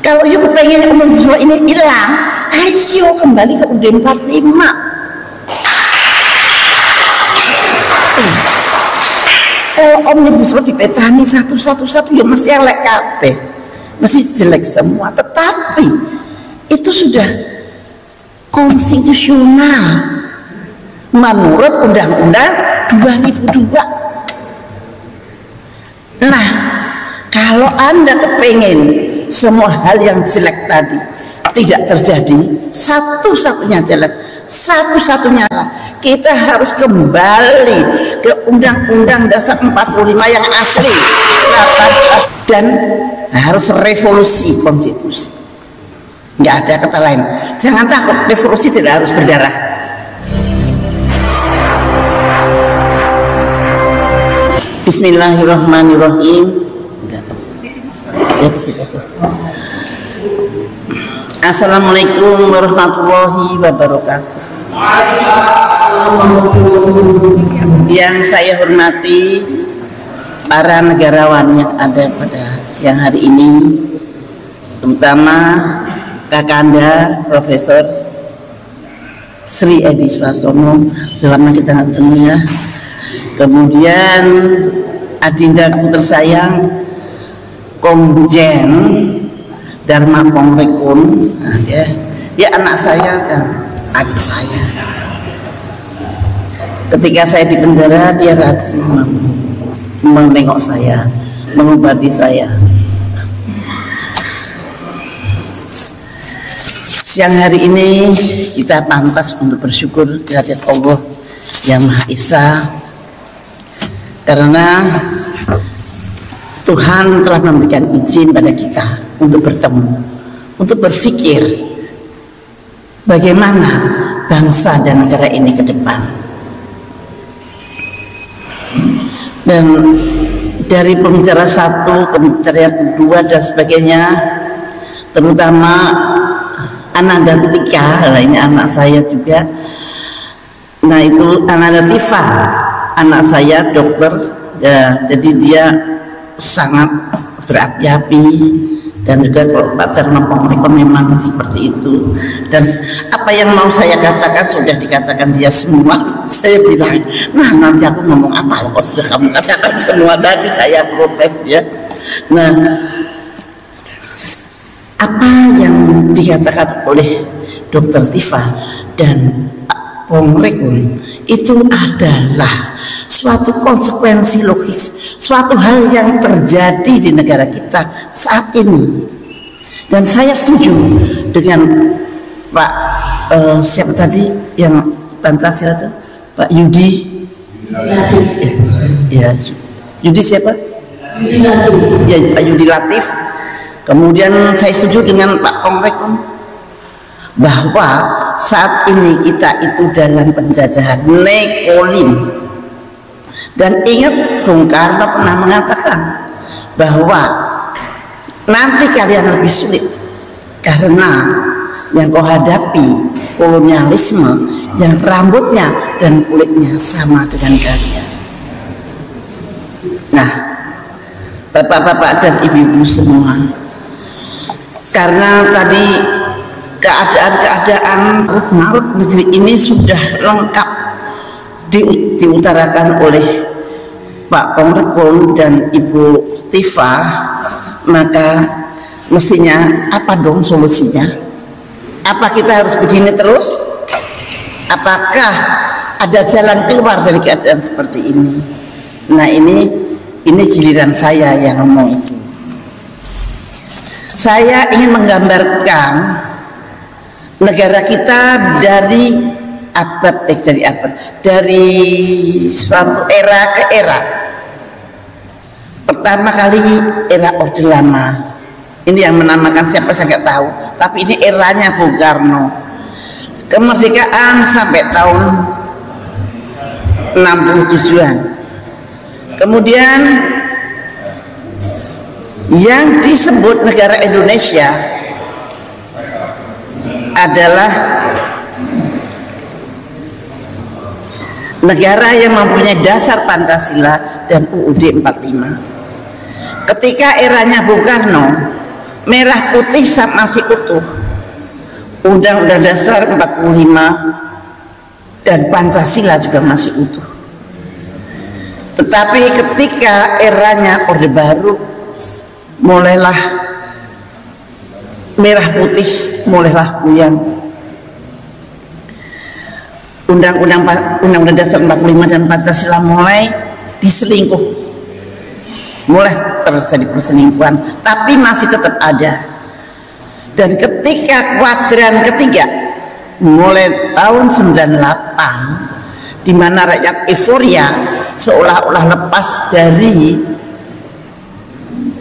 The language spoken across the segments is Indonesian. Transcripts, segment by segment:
Kalau you kepengen omnibus law ini hilang, ayo kembali ke UUD 45. Kalau omnibus law dipetani satu-satu ya mesti elek kabeh, mesti jelek semua. Tetapi itu sudah konstitusional menurut Undang-Undang 2002. Nah, kalau Anda kepengen semua hal yang jelek tadi tidak terjadi, satu-satunya jalan, satu-satunya kita harus kembali ke Undang-Undang Dasar 45 yang asli dan harus revolusi konstitusi. Nggak ada kata lain. Jangan takut, revolusi tidak harus berdarah. Bismillahirrahmanirrahim. Assalamualaikum warahmatullahi wabarakatuh. Yang saya hormati para negarawan yang ada pada siang hari ini, terutama Kakanda Profesor Sri Edi Suarsono, selamat kita ketemu ya. Kemudian adinda tersayang Komjen Dharma Pongrekun, dia anak saya dan adik saya. Ketika saya di penjara, dia rajin menengok saya, mengobati saya. Siang hari ini kita pantas untuk bersyukur kehadirat Allah yang Maha Esa, karena Tuhan telah memberikan izin pada kita untuk bertemu, untuk berpikir bagaimana bangsa dan negara ini ke depan. Dan dari pembicara satu, pembicara kedua dan sebagainya, terutama Ananda Tika, ini anak saya juga. Nah itu Ananda Tifa, anak saya dokter, ya, jadi dia sangat berapi-api, dan juga kalau Pak Dharma Pongrekun memang seperti itu. Dan apa yang mau saya katakan sudah dikatakan dia semua. Saya bilang, nah nanti aku ngomong apa kok sudah kamu katakan semua tadi, saya protes ya. Nah, apa yang dikatakan oleh Dr. Tifa dan Pak Pongrekun itu adalah suatu konsekuensi logis, suatu hal yang terjadi di negara kita saat ini. Dan saya setuju dengan Pak siapa tadi yang Pancasila itu, Pak Yudi. Ya, Yudi siapa? Yudi Latif. Ya, Pak Yudi Latif. Kemudian saya setuju dengan Pak Pongrekun bahwa saat ini kita itu dalam penjajahan neokolonial. Dan ingat, Bung Karno pernah mengatakan bahwa nanti kalian lebih sulit karena yang kau hadapi kolonialisme yang rambutnya dan kulitnya sama dengan kalian. Nah, bapak-bapak dan ibu-ibu semua, karena tadi keadaan marut negeri ini sudah lengkap diutarakan oleh Pak Pongrekun dan Ibu Tifa, maka mestinya apa dong solusinya? Apa kita harus begini terus? Apakah ada jalan keluar dari keadaan seperti ini? Nah ini giliran saya yang ngomong itu. Saya ingin menggambarkan negara kita dari suatu era ke era. Pertama kali era Orde Lama, ini yang menamakan siapa saya nggak tahu, tapi ini eranya Bung Karno. Kemerdekaan sampai tahun 67-an. Kemudian yang disebut negara Indonesia adalah negara yang mempunyai dasar Pancasila dan UUD 45. Ketika eranya Bung Karno, merah putih masih utuh, Undang-Undang Dasar 45 dan Pancasila juga masih utuh. Tetapi ketika eranya Orde Baru, mulailah merah putih mulailah goyang. Undang-Undang Dasar 45 dan Pancasila mulai diselingkuh, mulai terjadi perselingkuhan, tapi masih tetap ada. Dan ketika kuadran ketiga mulai tahun 98, di mana rakyat euforia seolah-olah lepas dari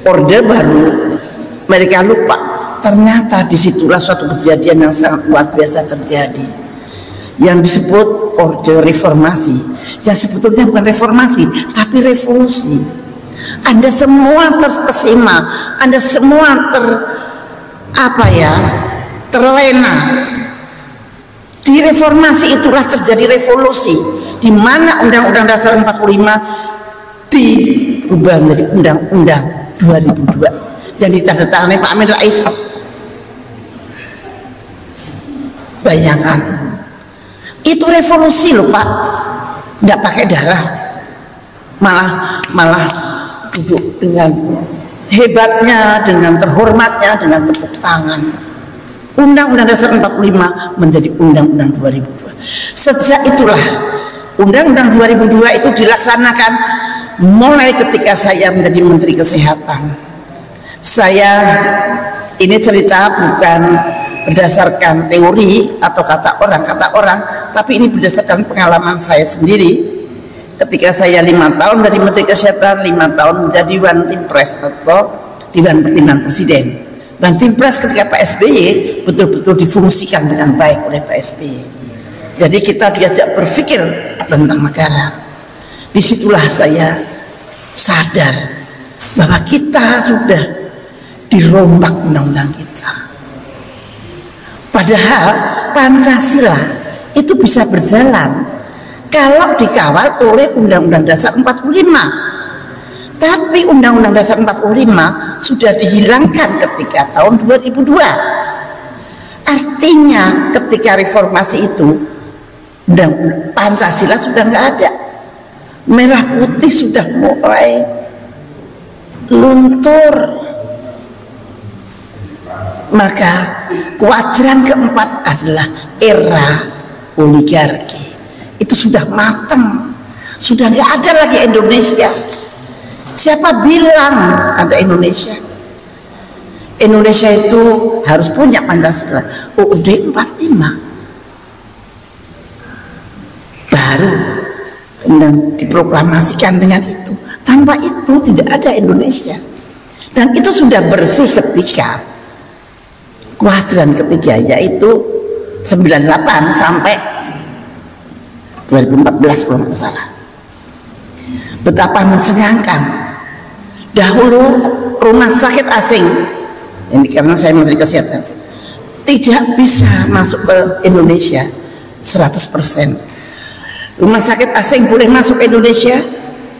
Orde Baru, mereka lupa ternyata disitulah suatu kejadian yang sangat luar biasa terjadi, yang disebut Orde Reformasi, yang sebetulnya bukan reformasi tapi revolusi. Anda semua terkesima, Anda semua terlena. Di reformasi itulah terjadi revolusi, di mana Undang-Undang Dasar 45 diubah menjadi Undang-Undang 2002 yang ditandatangani Pak Amin Rais. Bayangkan, itu revolusi loh Pak, nggak pakai darah, malah duduk dengan hebatnya, dengan terhormatnya, dengan tepuk tangan. Undang-Undang Dasar 45 menjadi Undang-Undang 2002. Sejak itulah Undang-Undang 2002 itu dilaksanakan mulai ketika saya menjadi Menteri Kesehatan. Saya ini cerita bukan berdasarkan teori atau kata orang, tapi ini berdasarkan pengalaman saya sendiri. Ketika saya 5 tahun dari Menteri Kesehatan, 5 tahun menjadi Dewan Timpres atau Dewan Pertimbangan Presiden. Dan Timpres ketika Pak SBY betul-betul difungsikan dengan baik oleh Pak SBY. Jadi kita diajak berpikir tentang negara. Disitulah saya sadar bahwa kita sudah dirombak undang-undang kita. Padahal Pancasila itu bisa berjalan kalau dikawal oleh Undang-Undang Dasar 45. Tapi Undang-Undang Dasar 45 sudah dihilangkan ketika tahun 2002. Artinya ketika reformasi itu Pancasila sudah nggak ada, merah putih sudah mulai luntur. Maka kuadran keempat adalah era oligarki. Itu sudah matang, sudah nggak ada lagi Indonesia. Siapa bilang ada Indonesia? Indonesia itu harus punya Pancasila, UUD 45 baru kemudian diproklamasikan dengan itu. Tanpa itu tidak ada Indonesia. Dan itu sudah bersih ketika kuadran ketiga, yaitu 98 sampai 2014 kalau nggak salah. Betapa mencengangkan. Dahulu rumah sakit asing, ini karena saya Menteri Kesehatan, tidak bisa masuk ke Indonesia 100%. Rumah sakit asing boleh masuk ke Indonesia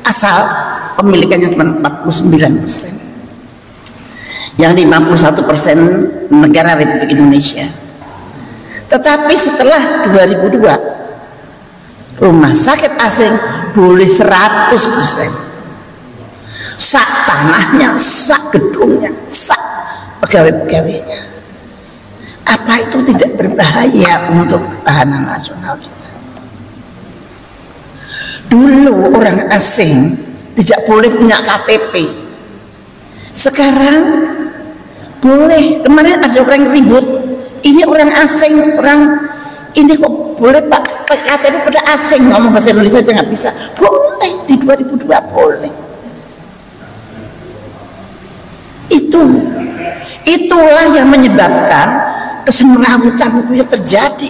asal pemilikannya cuma 49%. Yang 51% negara Republik Indonesia. Tetapi setelah 2002, rumah sakit asing boleh 100%. Sak tanahnya, sak gedungnya, sak pegawai-pegawainya. Apa itu tidak berbahaya untuk ketahanan nasional kita? Dulu orang asing tidak boleh punya KTP. Sekarang boleh. Kemarin ada orang yang ribut, ini orang asing, orang ini kok boleh Pak KTP pada asing, ngomong bahasa Indonesia aja nggak bisa. Boleh di 2002 boleh. Itulah yang menyebabkan kesemrawutan itu terjadi.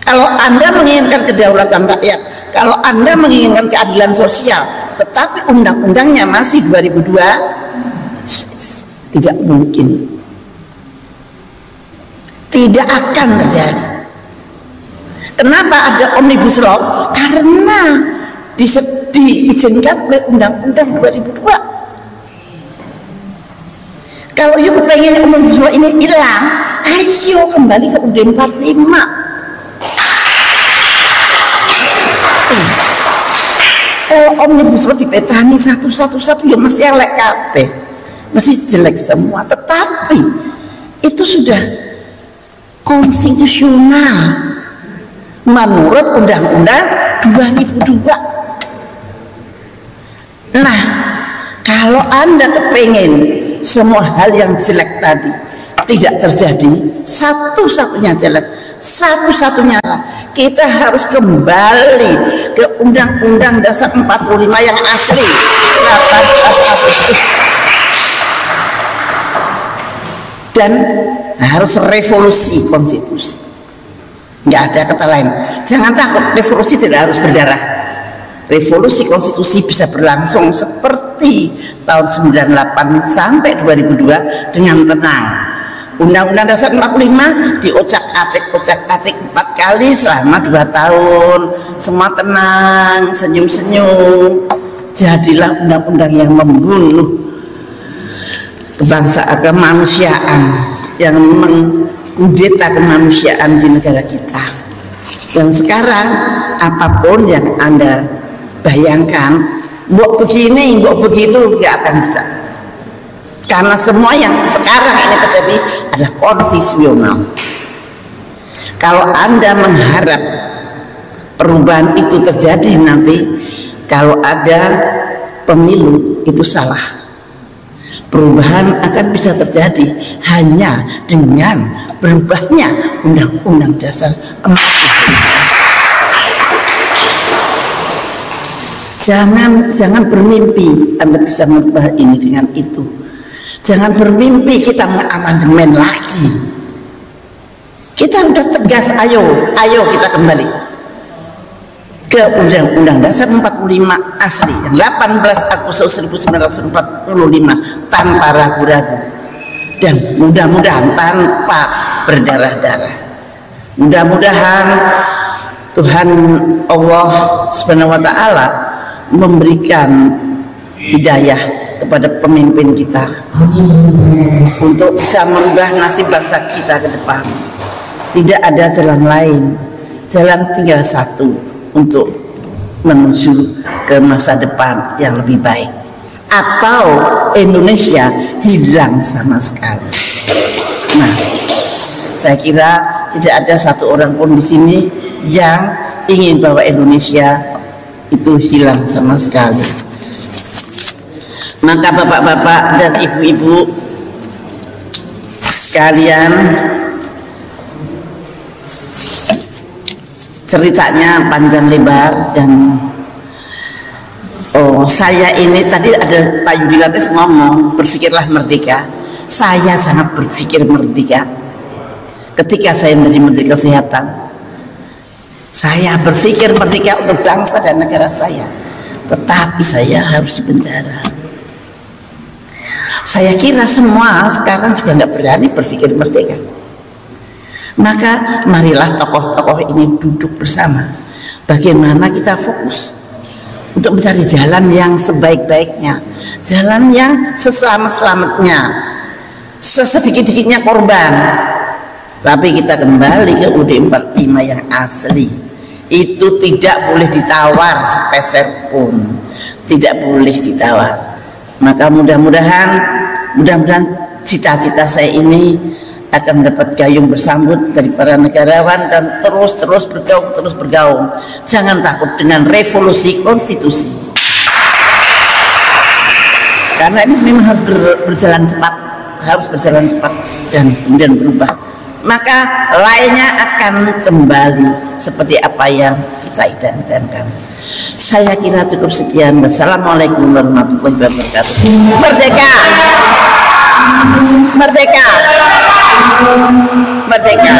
Kalau Anda menginginkan kedaulatan rakyat, kalau Anda menginginkan keadilan sosial, tetapi undang-undangnya masih 2002, tidak mungkin, tidak akan terjadi. Kenapa ada Omnibus Law? Karena diizinkan oleh Undang-Undang 2002. Kalau you kepengen omnibus law ini hilang, ayo kembali ke UUD 45. Kalau omnibus law dipetani satu-satu ya mesti elek kabeh, mesti jelek semua. Tetapi itu sudah konstitusional menurut Undang-Undang 2002. Nah, kalau Anda kepengen semua hal yang jelek tadi tidak terjadi, satu-satunya jalan, satu-satunya kita harus kembali ke Undang-Undang Dasar 45 yang asli 18 Agustus, dan harus revolusi konstitusi. Nggak ada kata lain. Jangan takut, revolusi tidak harus berdarah. Revolusi konstitusi bisa berlangsung seperti tahun 98 sampai 2002 dengan tenang. Undang-Undang Dasar 45 diocak-atik 4 kali selama 2 tahun. Semua tenang, senyum-senyum. Jadilah undang-undang yang membunuh bangsa kemanusiaan, yang mengkudeta kemanusiaan di negara kita. Dan sekarang apapun yang Anda bayangkan, mbok begini, mbok begitu, nggak akan bisa. Karena semua yang sekarang ini terjadi adalah konstitusional. Kalau Anda mengharap perubahan itu terjadi nanti, kalau ada pemilu, itu salah. Perubahan akan bisa terjadi hanya dengan berubahnya Undang-Undang Dasar 45. Jangan bermimpi Anda bisa merubah ini dengan itu. Jangan bermimpi kita mengamandemen lagi. Kita udah tegas, ayo kita kembali ke Undang-Undang Dasar 45 asli yang 18 Agustus 1945 tanpa ragu-ragu, dan mudah-mudahan tanpa berdarah-darah. Mudah-mudahan Tuhan Allah Subhanahu wa Ta'ala memberikan hidayah kepada pemimpin kita untuk bisa merubah nasib bangsa kita ke depan. Tidak ada jalan lain, jalan tinggal satu untuk menuju ke masa depan yang lebih baik, atau Indonesia hilang sama sekali. Nah, saya kira tidak ada satu orang pun di sini yang ingin bahwa Indonesia itu hilang sama sekali. Maka bapak-bapak dan ibu-ibu sekalian, ceritanya panjang lebar, dan saya ini tadi ada Pak Yudi Latif ngomong berpikirlah merdeka. Saya sangat berpikir merdeka ketika saya menjadi Menteri Kesehatan. Saya berpikir merdeka untuk bangsa dan negara saya, tetapi saya harus dipenjara. Saya kira semua sekarang sudah nggak berani berpikir merdeka. Maka marilah tokoh-tokoh ini duduk bersama. Bagaimana kita fokus untuk mencari jalan yang sebaik-baiknya, jalan yang seselamat-selamatnya, sesedikit-dikitnya korban. Tapi kita kembali ke UUD 45 yang asli. Itu tidak boleh ditawar sepeser pun, tidak boleh ditawar. Maka mudah-mudahan cita-cita saya ini akan mendapat gayung bersambut dari para negarawan, dan terus bergaung. Jangan takut dengan revolusi konstitusi, karena ini memang harus berjalan cepat, dan kemudian berubah. Maka lainnya akan kembali seperti apa yang kita idam-idamkan. Saya kira cukup sekian. Wassalamualaikum warahmatullahi wabarakatuh. Merdeka! Merdeka! Merdeka!